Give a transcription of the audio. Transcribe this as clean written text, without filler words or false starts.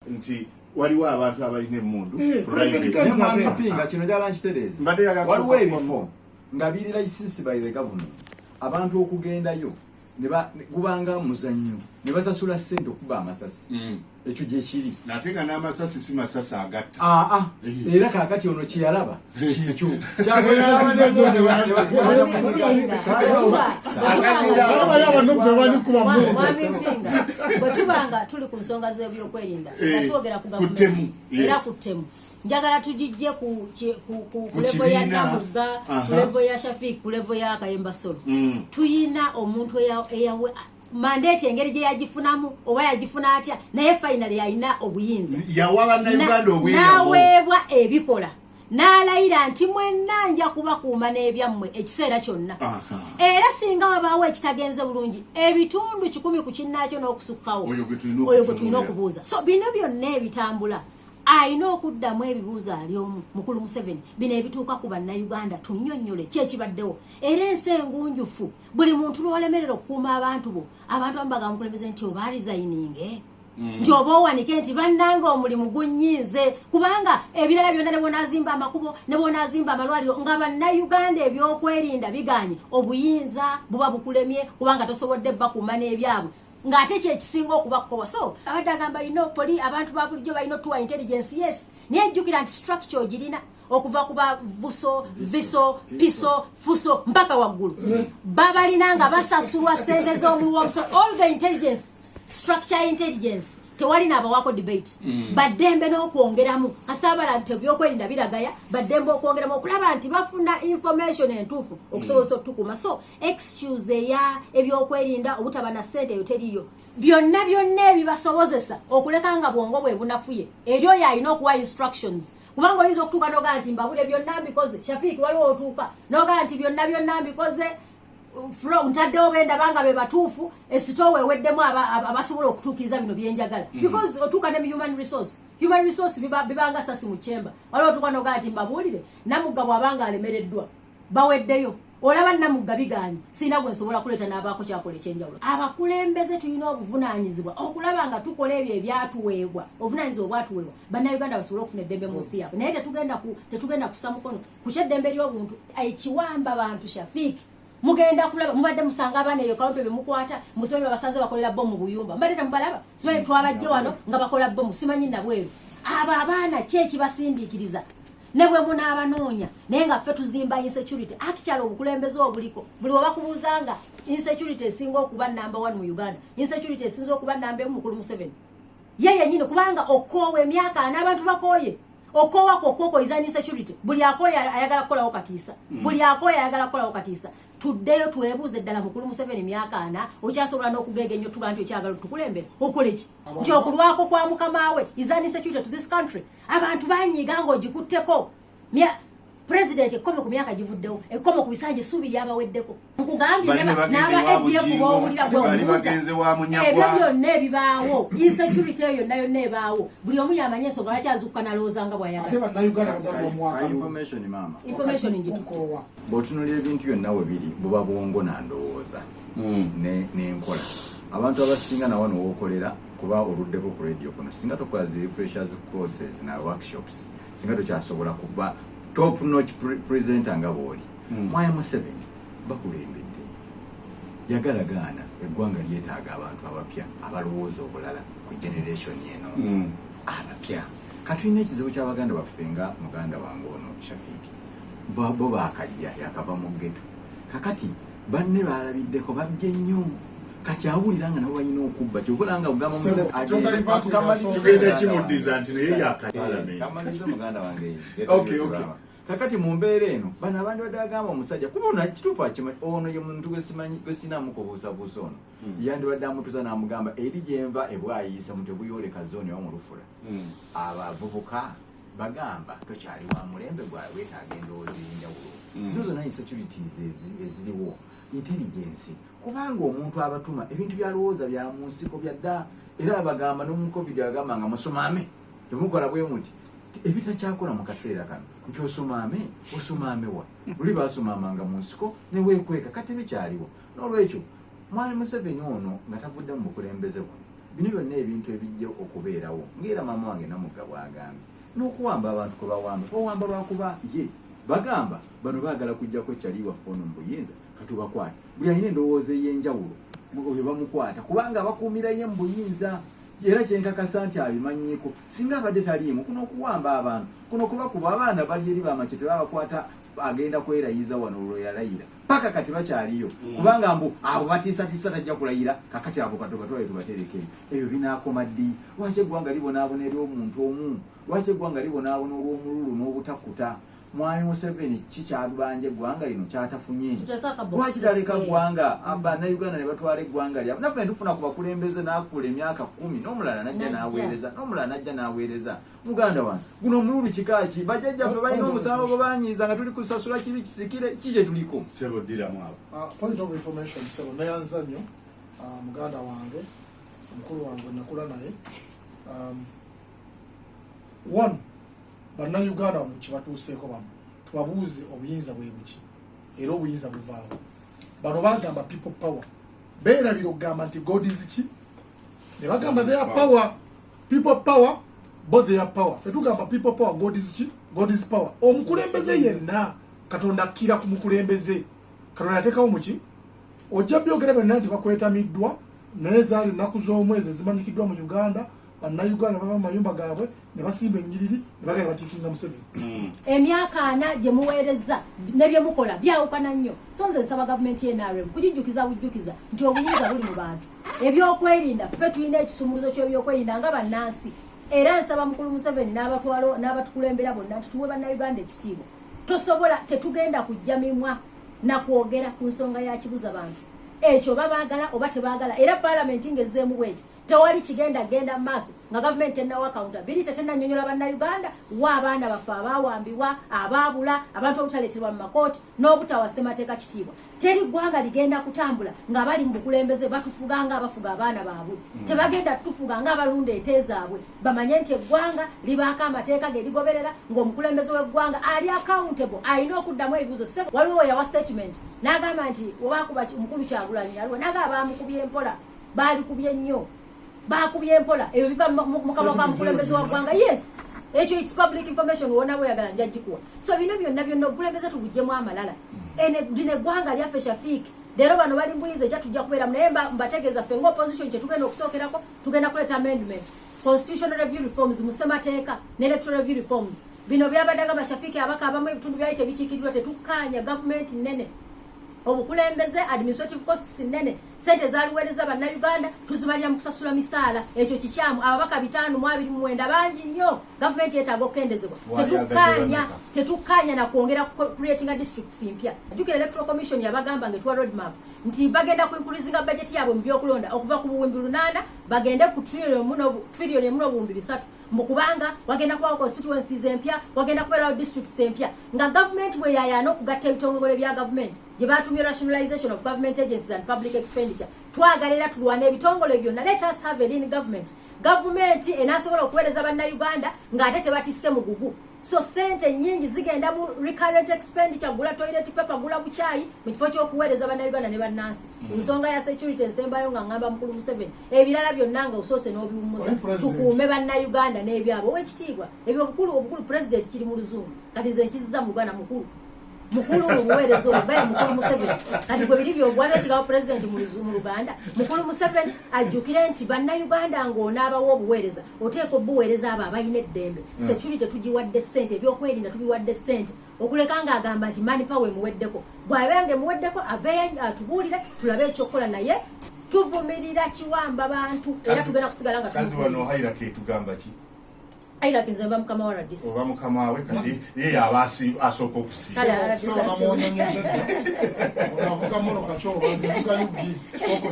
nti waliwo abantu abalina emmundu pinga kino njala nkitereze waliwo ebifo nga biri licensed by the government abantu okugendayo gubanga muzannyo ne basasula ssente okuba amasasi ekyo gye kiri natenga n'amasasi si masasi agatta era kaakati ono kyeyalaba kikyo bwe tubanga tuli ku nsonga z'ebyokwerinda nga twogera ku gavumenti era ku ttemu njagala tujijje ku levo ya Namugga, ku levo ya Shafik, ku levo ya Kayemba Solo. Tuyina omuntu eyawe mandate engeri gye yagifunamu oba yagifuna atya naye finally yayina obuyinza. Yawaba na Uganda obuyinza. Naweebwa ebikola. N'alayira nti mwenna nja kubakuuma n'ebyammwe ekiseera kyonna. Era singa wabaawo ekitagenze bulungi ebitundu 10 ku kinnaakyo n'okusukkawo oyo gwe tulina okubuuza. So bino byonna ebitambula ayina okuddamu ebibuuzo ali omu mukulu Museveni bino ebituuka ku bannayuganda tunnyonnyole kyekibaddewo era ensi engunjufu buli muntu lw'olemerera okukuuma abantu bo abantu amu bagamba mukulembeze nti oba resigninge nti oba owanike nti bannange omulimu gunnyize kubanga ebirala byonna ne bonaazimba amakubo ne bonaazimba amalwaliro nga bannayuganda ebyokwerinda biganye obuyinza buba bukulemye kubanga tosobodde bakuuma n'ebyabwe ngate kye kisinga okubakowa. So abadde agamba poli abantu ba bulijjo balina tuwa intelligence yes naye jjukira nti structure girina okuva ku bavuso biso piso fuso mpaka waggulu babalina nga basasulwa ssente z'omuwoomu. So all the intelligence structure intelligence tewalina abawako debate baddembe n'okwongeramu kasaabala nti ebyokwerinda biragaya baddembe okwongeramu okulaba nti bafuna information entuufu okusobozesa okutukuma. So excuse eya ebyokwerinda obutaba na ssente eyo teriyo byonna ebibasobozesa okuleka nga bwongo bwe bunafuye eryo yalina okuwa instructions kubanga oyinza okutuuka nogaa nti mbabule byonna mbikoze Shafik waliwo otuuka nogaa nti byonna mbikoze ntaddewo benda banga be batuufu esitowe weddemu abasobola okutuukiriza bino byenjagala because otuuka ne human resource bibanga sasi mu chamber waliwo otuuka nogaa nti mbabuulire Namugga bw'abanga alemereddwa baweddeyo olaba Namugga biganye sina gwe nsobola kuleeta n'abaako kyakola ekyenjawulo. Abakulembeze tulina obuvunaanyizibwa okulaba nga tukola ebyo ebyatuweebwa obuvunaanyizibwa obwatuweebwa bannayuganda basobole okufuna eddembe mu nsi yaabwe naye tetugenda kussa mukono ku kyeddembe ly'obuntu ekiwamba bantu Shafik mugenda kulaba mubadde musanga abaana eyo kawempe be mukwata musimanyi babasanze bakolera bbo mu buyumba mbadde temubalaba simanyi twabajje wano nga bakola bbo musimanyi nabweru abo abaana kyekibasindiikiriza ne bwe munaabanoonya naye nga ffe tuzimba insecurity akikyala obukulembeze obuliko buli webakubuuzanga insecurity esinga okuba number 1 mu Uganda insecurity esinza okuba number 1 mukulu Museveni ye yennyini kubanga okoowa emyaka n'abantu bakooye okoko izani insecurity buli akoya ayagala kukolawo katiisa buli akoya ayagala kukolawo katiisa tuddeyo tuwebuuze ddala mukulu Museveni myaka 4 okyasobola n'okugegenya tuga nti okyagala tukulembere okole ki nti okulwako kwa mukamawe izani insecurity to this country abantu banyiiga ng'ogikutteko president ekome ku myaka givuddewo ekome ku bisanje subi yabaweddeko nkugambye n'aba ADF b'owulira bw'obuuza ebyo byonna ebibaawo insecurity eyo nayo nebaawo buli omu yamanye ensonga lwakyazuukuka n'alowooza nga bw'ayagala ngitukowa bw'otunulira ebintu byonna we biri buba bwongo nandowooza n'enkola abantu abasinga nawo n'owokolera kuba oluddeko ku radio kuno singa tokola zi refreshers courses na workshops singa tokyasobola kuba top notch presenter nga bwoli Mwaya Museveni bakulembedde yagalagaana eggwanga lyetaaga abantu abapya abalowooza obulala ku generation yeno abapya katulina ekizibu ky'abaganda baffe nga muganda wange ono Shafik bo bakajja yakava mu ghetto kakati banne baalabiddeko babye nnyo kakyawuliranga nabo balina okubba kyokolanga ugamba tugenda kimuddiza nti naye yakamaliza muganda wange okay kakati mu mbeera eno bano abandi badde bagamba omusajja kuba ono kituufu akimanyi ono ye muntu gwe sinaamukubuusabuusa ono yandibadde amutuuza n'amugamba eri gyenva ebwayisa mu tebuyoleka zooni oba mu lufula abavubuka bagamba tokyali wa mulembe gwawe weetaaga endowooza ey'enjawulo zino zonna insecurities eziriwo intelligence kubanga omuntu abatuma ebintu byalowooza bya mu nsiko byadda era bagamba n'omu covid agamba nga musomaame temukola bwe muti ebitakyakola mu kaseera kano nti osomaame wa luli basomaamanga mu nsiko ne weekweka kati bikyaliwo n'olwekyo Mwami Museveni ono nga tavudde mu bukulembeze buno bino byonna ebintu ebijja okubeerawo ng'era maama wange Namugga bw'agambye n'okuwamba abantu kwe bawamba lwakuba ye bagamba bano baagala kujjako kyali waffe ono mu buyinza katubakwate buli alina endowooza ey'enjawulo oyo bamukwata kubanga bakuumira ye mu buyinza era kyenkakasa nti abimanyiiko singa abadde taliimu kuno okuwamba abantu kuno kubakuba abaana bali eri bamaki tebabakwata agenda kwerayiza wano olwo yalayira paka kati bakyaliyo kubanga mbu abo batiisatiisa tajja kulayira kakati abo katobatwale tubatereke ebyo binaakoma ddi lwaki eggwanga libonaabona eri omuntu omu lwaki eggwanga libonaabona olw'omululu n'obutakuta mwami Museveni kikyalubanja eggwanga lino kyatafunye lwaki taleka ggwanga bannayuganda ne batwala eggwanga lyabwe naffe tufuna ku bakulembeze n'akula emyaka 10 n'omulala najja n'aweereza muganda wange guno omululu kikaaki bajjajjaffe balina omusango gwe banyiiza nga tuli kusasula kibi kisikire kije tuliko sebo ddiramu abo point of information sebo neyanza nnyo muganda wange omukulu wange nakula naye one bannayuganda wano kibatuuseeko bano tubabuuze obuyinza bwe buki era obuyinza buvaawo bano bagamba people power beerabira okugamba nti god is ki ne bagamba they are power people power but they are power fe tugamba people power god is ki god is power omukulembeze yenna katonda akkira ku mukulembeze katonda yateekawo muki ojja byogera byonna nti bakwetamiddwa naye zaali ennaku z'omwezi zimanyikiddwa mu Uganda bannayuganda baba mu mayumba gaabwe ne basimba ennyiriri ne bagenda batiikinga Museveni emyaka 4 gye muweereza ne bye mukola byawukana nnyo so nze nsaba gavumenti y'NRM kujijjukiza bujjukiza nti obuyinza buli mu bantu ebyokwerinda ffe tulina ekisumuluzo ky'ebyokwerinda nga bannansi era nsaba mukulu Museveni n'abatwalo n'abatukulembera bonna nti tuwe bannayuganda ekitiibwa tosobola tetugenda kujja mimwa na kwogera ku nsonga ya kibuza bantu ekyo babaagala oba tebaagala era parliament ngezzeemu bweti tewali kigenda genda maaso nga government enawo accountability tenanyonyola bannayuganda wa abaana baffe abaawambibwa abaabula abantu obutaleeterwa mu makooti n'obutawa ssemateeka kitiibwa teri ggwanga ligenda kutambula nga bali mu bukulembeze batufuga nga abafuga abaana baabwe tebagenda tufuga nga abalunda ente zaabwe bamanye nti eggwanga libaako amateeka ge ligoberera ng'omukulembeze w'eggwanga ali accountable alina okuddamu ebibuzo sebo waliwo yawa statement n'agamba nti obakuba mukulu Kyagulanyi aliwo n'agamba bamukubye empola baalikubye nnyo bakubye empola ebyo biva mukama ka mukulembeze wa ggwanga yes ekyo it's public information wona bweyagala njagikuwa so bino byonna obukulembeze tubuggyemu amalala dine eggwanga lyaffe Shafik leero bano bali mbuyinza ekya tujja kubeeramu naye mbategeeza ffe ng'opposition kye tugenda okusookerako tugenda kuleta amendment constitutional review reforms musemateeka ne electoral review reforms bino byabaddaga Shafik abaka abamu ebitundu byali tebikiikiddwa tetukkaanya gavumenti nnene obukulembeze administrative costs nnene sente zaaliweereza bannayuganda tuzibalira mu kusasula misaala ekyo kikyamu ababaka 529 bangi nnyo gavumenti yeetaaga okukendezebwa tetukkaanya na kwongera creating a districts mpya jukira electoral commission yabagamba ngetwa roadmap nti bagenda ku increasinga budget yaabwe mu byokulonda okuva ku buwumbi 8 bagende ku trillion emu n'obuwumbi 3 mukubanga wagenda kubawo constituencies empya wagenda kubeerawo districts empya nga gavumenti bwe yayaana okugatta ebitongole bya gavumenti gye baatumye rationalization of government agencies and public expenditure twagalera tulwana ebitongole byonna let us have a lean government gavumenti enaasobola okuweereza bannayuganda ng'ate tebatisse mugugu so sente nyingi zigenda mu recurrent expenditure gula toilet paper gula buchayi mu kifo ky'okuweereza bannayuganda ne bannansi nsonga ya security ensembayo nga ngamba mukulu Museveni ebirala byonna nga osoose n'obiwummuza tukuume bannayuganda n'ebyabo ow'ekitiibwa ebyo obukulu president kiri mu luzungu kati nze nkiziza mu Uganda mukulu omuweereza omubaye mukulu Museveni kati gwe biri byogwala ekigawo president mu Luganda mukulu Museveni ajjukire nti bannayuganda ng'onaabawo obuweereza oteeka obuweereza abo abalina eddembe security tugiwadde ssente ebyokwerinda tubiwadde ssente okuleka ng'agamba nti mani power emuweddeko bw'abenga emuweddeko aveeyo atubuulire tulabe ekyokukola naye tuvumirira kiwamba bantu era tugenda kusigala nga kazi wano hayira ketugamba ki ayira kinzemba mukama wa Rdc oba mukama we kati yeye abasi asoko kusiza so namuonyesha unavuka mono kacho unavuka yugi